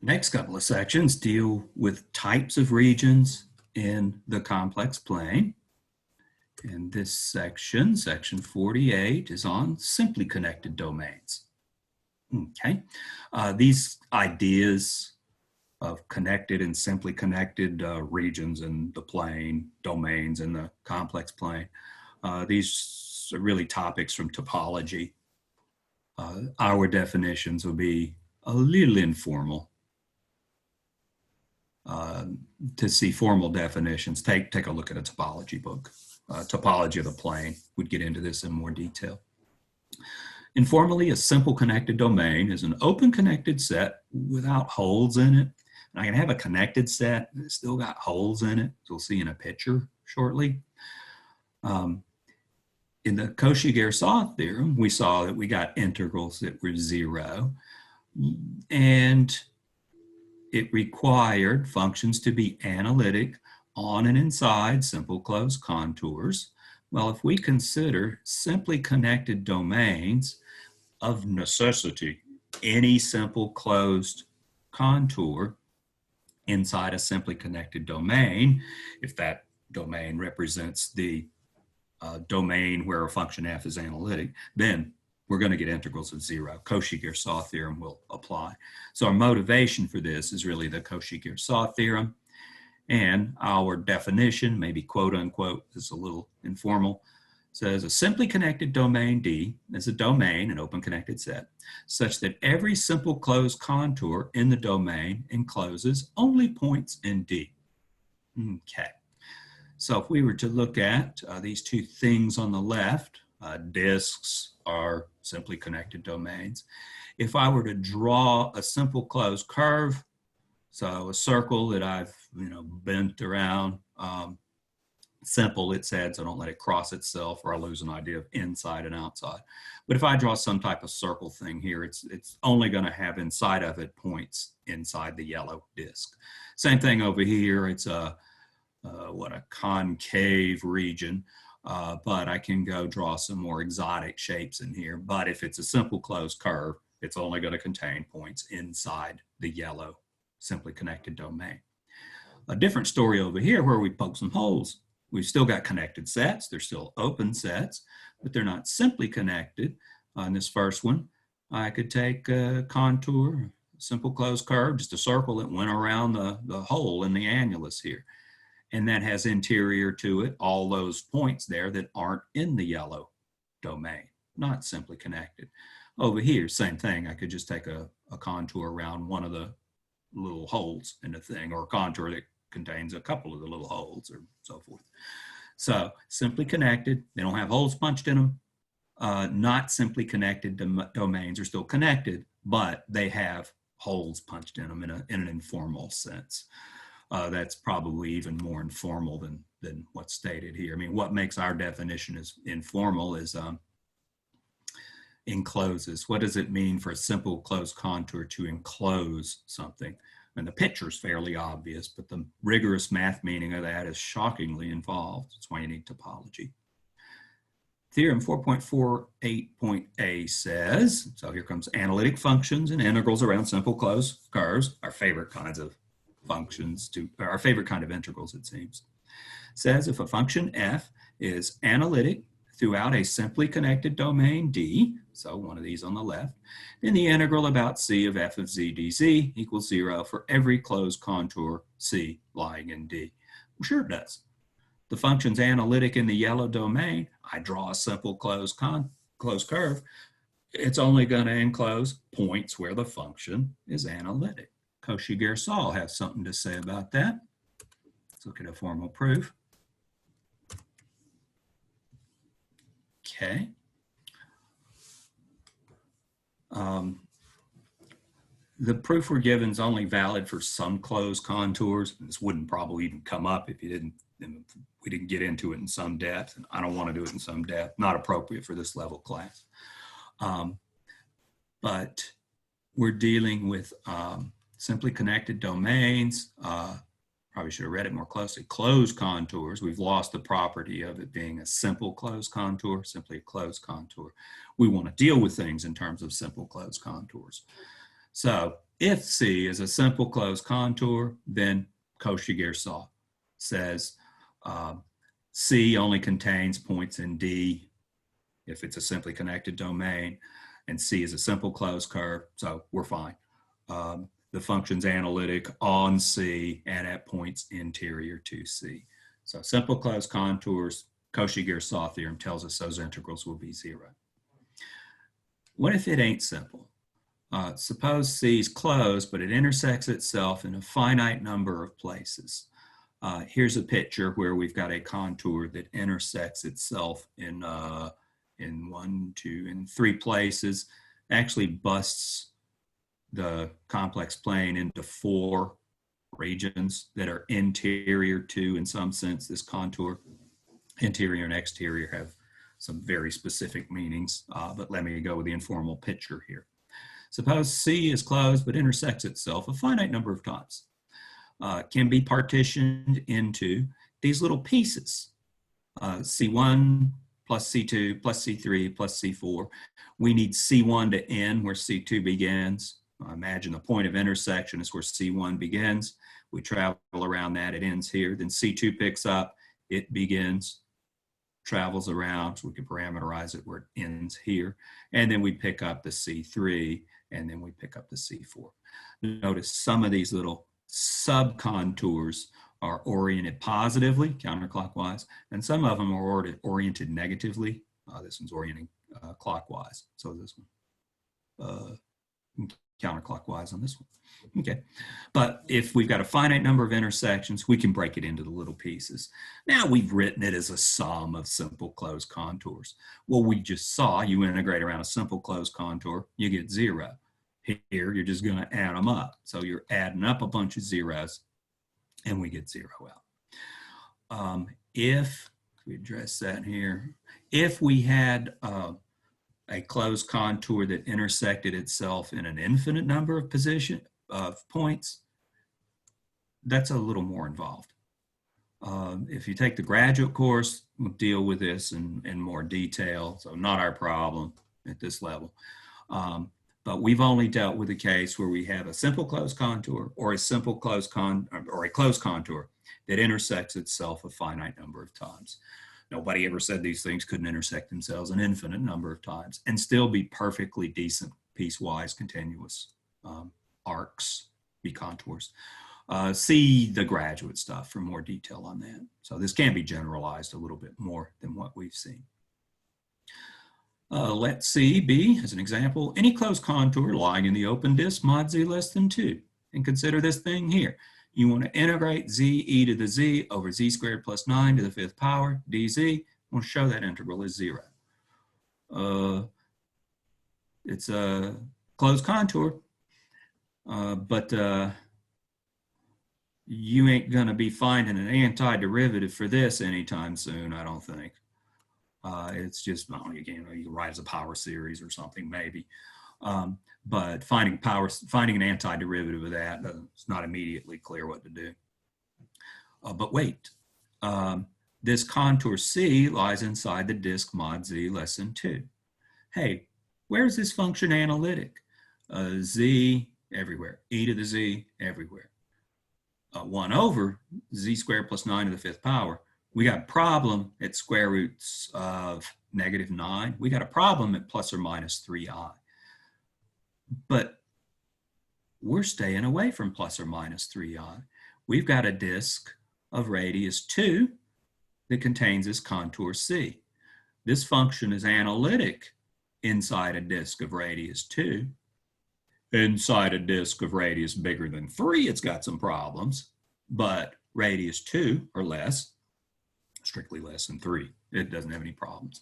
Next couple of sections deal with types of regions in the complex plane. And this section, section 48, is on simply connected domains. Okay, these ideas of connected and simply connected regions in the plane, domains in the complex plane, these are really topics from topology. Our definitions will be a little informal. To see formal definitions, take a look at a topology book. Topology of the plane would get into this in more detail. Informally, a simple connected domain is an open connected set without holes in it. And I can have a connected set that's still got holes in it, as we'll see in a picture shortly. In the Koshigerosa theorem, we saw that we got integrals that were 0, and it required functions to be analytic on and inside simple closed contours. Well, if we consider simply connected domains, of necessity, any simple closed contour inside a simply connected domain, if that domain represents the domain where a function f is analytic, then we're going to get integrals of 0. Koshigerosa theorem will apply. So our motivation for this is really the Koshigerosa theorem. And our definition, maybe quote unquote, is a little informal, says a simply connected domain D is a domain, an open connected set, such that every simple closed contour in the domain encloses only points in D. Okay. So if we were to look at these two things on the left, disks are simply connected domains. If I were to draw a simple closed curve, so a circle that I've bent around, simple it said, so don't let it cross itself or I'll lose an idea of inside and outside. But if I draw some type of circle thing here, it's only going to have inside of it points inside the yellow disk. Same thing over here. It's a concave region, but I can go draw some more exotic shapes in here. But if it's a simple closed curve, it's only going to contain points inside the yellow simply connected domain. A different story over here where we poke some holes. We've still got connected sets. They're still open sets, but they're not simply connected. On this first one, I could take a contour, simple closed curve, just a circle that went around the hole in the annulus here. And that has interior to it all those points there that aren't in the yellow domain, not simply connected. Over here, same thing. I could just take a contour around one of the little holes in the thing, or a contour that contains a couple of the little holes, or so forth. So simply connected, they don't have holes punched in them. Not simply connected domains are still connected, but they have holes punched in them in an informal sense. That's probably even more informal than what's stated here. I mean, what makes our definition as informal is encloses. What does it mean for a simple closed contour to enclose something? And the picture is fairly obvious, but the rigorous math meaning of that is shockingly involved. That's why you need topology. Theorem 4.48.a says, so here comes analytic functions and integrals around simple closed curves, our favorite kinds of functions, our favorite kind of integrals, it seems. Says if a function f is analytic throughout a simply connected domain D, so one of these on the left, then the integral about c of f of z dz equals 0 for every closed contour c lying in D. Well, sure it does. The function's analytic in the yellow domain. I draw a simple closed curve. It's only going to enclose points where the function is analytic. Koshigerosa has something to say about that. Let's look at a formal proof. Okay. The proof we're given is only valid for some closed contours. This wouldn't probably even come up if we didn't get into it in some depth, and I don't want to do it in some depth, not appropriate for this level class. But we're dealing with simply connected domains. Probably should have read it more closely. Closed contours, we've lost the property of it being a simple closed contour, simply a closed contour. We want to deal with things in terms of simple closed contours. So If C is a simple closed contour, then Koshigerosa says C only contains points in D if it's a simply connected domain, and C is a simple closed curve, so we're fine. The function's analytic on C and at points interior to C. So simple closed contours, Koshigerosa theorem tells us those integrals will be 0. What if it ain't simple? Suppose C is closed, but it intersects itself in a finite number of places. Here's a picture where we've got a contour that intersects itself in 1, 2, and 3 places, actually busts the complex plane into 4 regions that are interior to, in some sense, this contour. Interior and exterior have some very specific meanings, but let me go with the informal picture here. Suppose C is closed but intersects itself a finite number of times. Can be partitioned into these little pieces, C1 plus C2 plus C3 plus C4. We need C1 to end where C2 begins. Imagine the point of intersection is where C1 begins. We travel around that, it ends here. Then C2 picks up, it begins, travels around, so we can parameterize it where it ends here. And then we pick up the C3, and then we pick up the C4. Notice some of these little subcontours are oriented positively, counterclockwise, and some of them are oriented negatively. This one's orienting clockwise, so this one counterclockwise on this one. Okay, but if we've got a finite number of intersections, we can break it into the little pieces. Now we've written it as a sum of simple closed contours. Well, we just saw you integrate around a simple closed contour, you get 0. Here, you're just going to add them up. So you're adding up a bunch of zeros, and we get 0 out. If we address that here, if we had a closed contour that intersected itself in an infinite number of points, that's a little more involved. If you take the graduate course, we'll deal with this in more detail, so not our problem at this level. But we've only dealt with a case where we have a simple closed contour or a simple closed or a closed contour that intersects itself a finite number of times. Nobody ever said these things couldn't intersect themselves an infinite number of times and still be perfectly decent piecewise continuous arcs, be contours. See the graduate stuff for more detail on that. So this can be generalized a little bit more than what we've seen. Let C be, as an example, any closed contour lying in the open disk mod z less than 2. And consider this thing here. You want to integrate z e to the z over z squared plus 9 to the 5th power dz. I want to show that integral is 0. It's a closed contour, but you ain't going to be finding an antiderivative for this anytime soon, I don't think. It's just, well, you can write as a power series or something maybe. But finding an antiderivative of that, it's not immediately clear what to do. But wait, this contour C lies inside the disk mod z less than 2. Hey, where's this function analytic? Z everywhere, e to the z everywhere. 1 over z squared plus 9 to the 5th power. We got a problem at square roots of -9. We got a problem at plus or minus 3i. But we're staying away from plus or minus 3i. We've got a disk of radius 2 that contains this contour C. This function is analytic inside a disk of radius 2. Inside a disk of radius bigger than 3, it's got some problems, but radius 2 or less, strictly less than 3, it doesn't have any problems.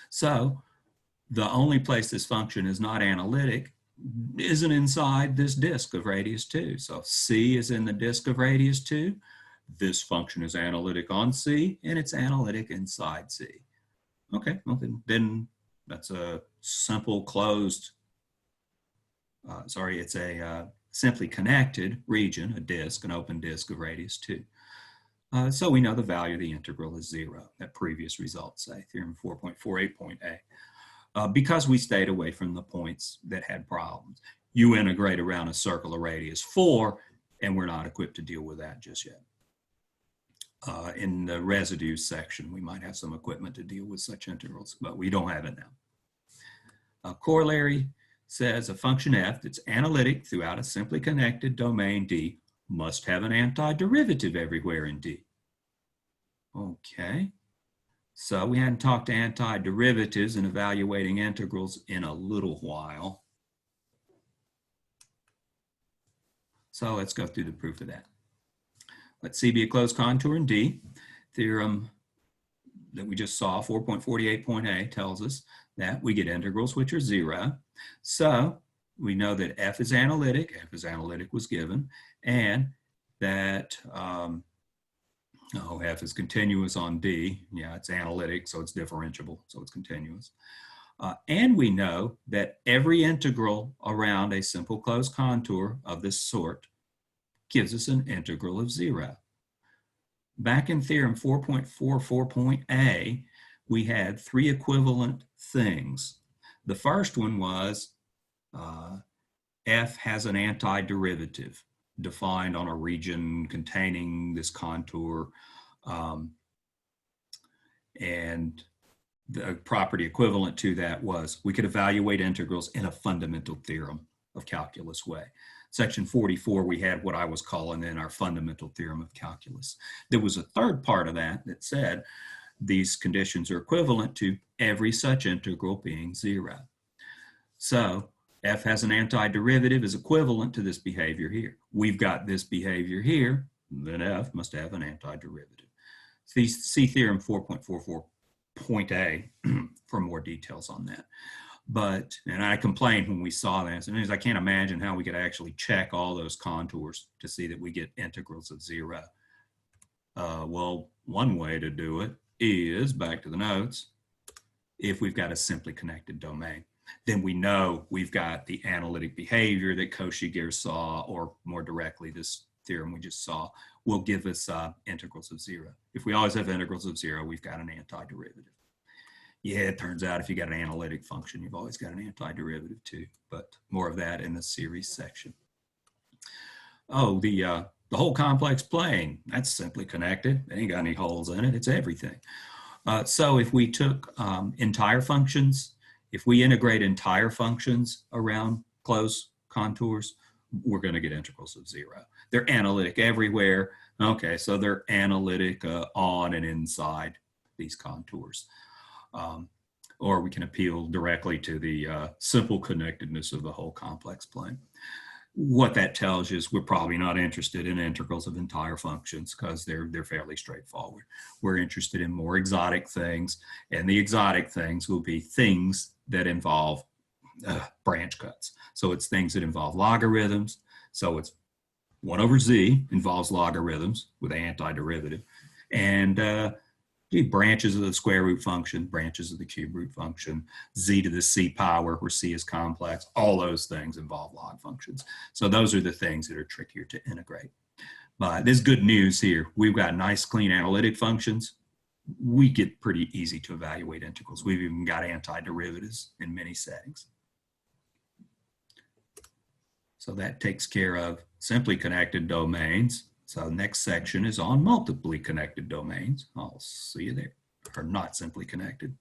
So the only place this function is not analytic isn't inside this disk of radius 2. So C is in the disk of radius 2. This function is analytic on C, and it's analytic inside C. Okay, well then that's a simple closed, it's a simply connected region, a disk, an open disk of radius 2. So we know the value of the integral is 0, that previous results say, theorem 4.48.a. Because we stayed away from the points that had problems. you integrate around a circular radius 4, and we're not equipped to deal with that just yet. In the residues section, we might have some equipment to deal with such integrals, but we don't have it now. A corollary says a function f that's analytic throughout a simply connected domain D must have an antiderivative everywhere in D. Okay, so we hadn't talked to antiderivatives and evaluating integrals in a little while. So let's go through the proof of that. Let C be a closed contour in D. Theorem that we just saw, 4.48.a, tells us that we get integrals which are 0. So we know that f is analytic. F is analytic was given, and that f is continuous on D. Yeah, it's analytic, so it's differentiable, so it's continuous. And we know that every integral around a simple closed contour of this sort gives us an integral of 0. Back in theorem 4.44.a, we had 3 equivalent things. The first one was f has an antiderivative defined on a region containing this contour, and the property equivalent to that was we could evaluate integrals in a fundamental theorem of calculus way. Section 44, we had what I was calling in our fundamental theorem of calculus. There was a third part of that that said these conditions are equivalent to every such integral being 0. So f has an antiderivative is equivalent to this behavior here. We've got this behavior here, then f must have an antiderivative. See theorem 4.44.a for more details on that. But, and I complained when we saw this, and I can't imagine how we could actually check all those contours to see that we get integrals of 0. Well, one way to do it is, back to the notes, if we've got a simply connected domain, then we know we've got the analytic behavior that Koshigerosa saw, or more directly, this theorem we just saw, will give us integrals of 0. If we always have integrals of 0, we've got an antiderivative. Yeah, it turns out if you got an analytic function, you've always got an antiderivative too, but more of that in the series section. Oh, the whole complex plane, that's simply connected. It ain't got any holes in it, it's everything. So if we took entire functions, if we integrate entire functions around closed contours, we're going to get integrals of 0. They're analytic everywhere. Okay, so they're analytic on and inside these contours. Or we can appeal directly to the simple connectedness of the whole complex plane. What that tells you is we're probably not interested in integrals of entire functions because they're fairly straightforward. We're interested in more exotic things, and the exotic things will be things that involve branch cuts. So it's things that involve logarithms. So it's 1 over z involves logarithms with antiderivative, and branches of the square root function, branches of the cube root function, z to the c power, where c is complex, all those things involve log functions. So those are the things that are trickier to integrate. But there's good news here. We've got nice, clean analytic functions. We get pretty easy to evaluate integrals. We've even got antiderivatives in many settings. So that takes care of simply connected domains. So next section is on multiply connected domains. I'll see you there, or not simply connected.